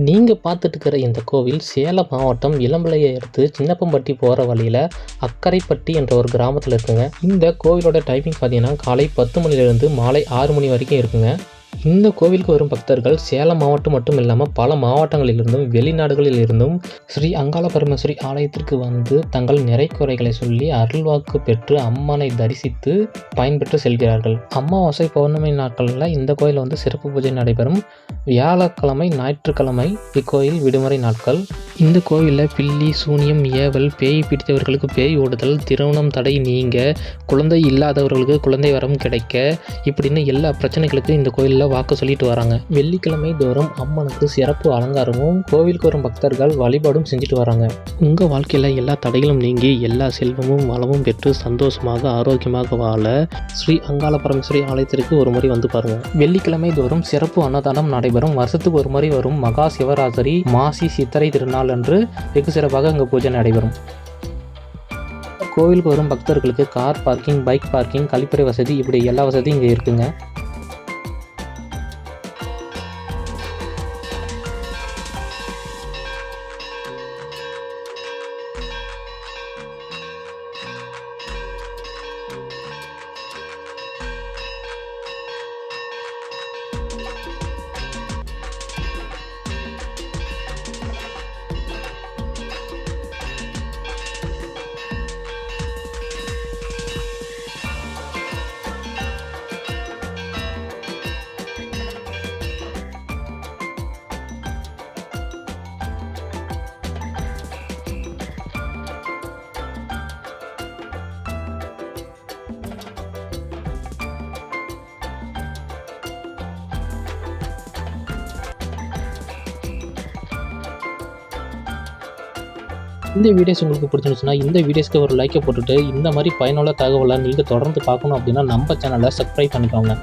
நீங்கள் பார்த்துட்டு இருக்கிற இந்த கோவில் சேலம் மாவட்டம் இளம்பிள்ளையை அடுத்து சின்னப்பம்பட்டி போகிற வழியில் அக்கரைப்பட்டி என்ற ஒரு கிராமத்தில் இருக்குங்க. இந்த கோவிலோட டைமிங் பார்த்தீங்கன்னா காலை 10 மணிலேருந்து மாலை 6 மணி வரைக்கும் இருக்குங்க. இந்த கோவிலுக்கு வரும் பக்தர்கள் சேலம் மாவட்டம் மட்டும் இல்லாமல் பல மாவட்டங்களிலிருந்தும் வெளிநாடுகளில் இருந்தும் ஸ்ரீ அங்காள பரமேஸ்வரி ஆலயத்திற்கு வந்து தங்கள் நிறைக்குறைகளை சொல்லி அருள்வாக்கு பெற்று அம்மனை தரிசித்து பயன்பெற்று செல்கிறார்கள். அமாவாசை பௌர்ணமி நாட்களில் இந்த கோயில் வந்து சிறப்பு பூஜை நடைபெறும். வியாழக்கிழமை ஞாயிற்றுக்கிழமை இக்கோயில் விடுமுறை நாட்கள். இந்த கோவிலில் பில்லி சூனியம் ஏவல் பேய் பிடித்தவர்களுக்கு பேய் ஓடுதல், திருமணம் தடை நீங்க, குழந்தை இல்லாதவர்களுக்கு குழந்தை வரம் கிடைக்க, இப்படின்னு எல்லா பிரச்சனைகளுக்கும் இந்த கோயிலில் வாக்கு சொல்லிட்டு வராங்க. வெள்ளிக்கிழமை தோறும் அம்மனுக்கு சிறப்பு அலங்காரமும் கோவிலுக்கு வரும் பக்தர்கள் வழிபாடும் செஞ்சுட்டு வராங்க. உங்கள் வாழ்க்கையில் எல்லா தடைகளும் நீங்கி எல்லா செல்வமும் வளமும் பெற்று சந்தோஷமாக ஆரோக்கியமாக வாழ ஸ்ரீ அங்காள பரமேஸ்வரி ஆலயத்திற்கு ஒரு முறை வந்து பாருங்க. வெள்ளிக்கிழமை தோறும் சிறப்பு அன்னதானம் நடைபெறும். வருஷத்துக்கு ஒரு முறை வரும் மகா சிவராத்திரி மாசி சித்திரை திருநாள் அன்று வெகு சிறப்பாக அங்கே பூஜை நடைபெறும். கோவிலுக்கு வரும் பக்தர்களுக்கு கார் பார்க்கிங், பைக் பார்க்கிங், கழிப்பறை வசதி, இப்படி எல்லா வசதியும் இங்கே இருக்குங்க. இந்த வீடியோஸ் உங்களுக்கு பிடிச்சிருந்துச்சுன்னா இந்த வீடியோஸ்க்கு ஒரு லைக்கை போட்டுட்டு இந்த மாதிரி பயனுள்ள தகவலை நீங்கள் தொடர்ந்து பார்க்கணும் அப்படின்னா நம்ம சேனலை சப்ஸ்கிரைப் பண்ணிக்கோங்க.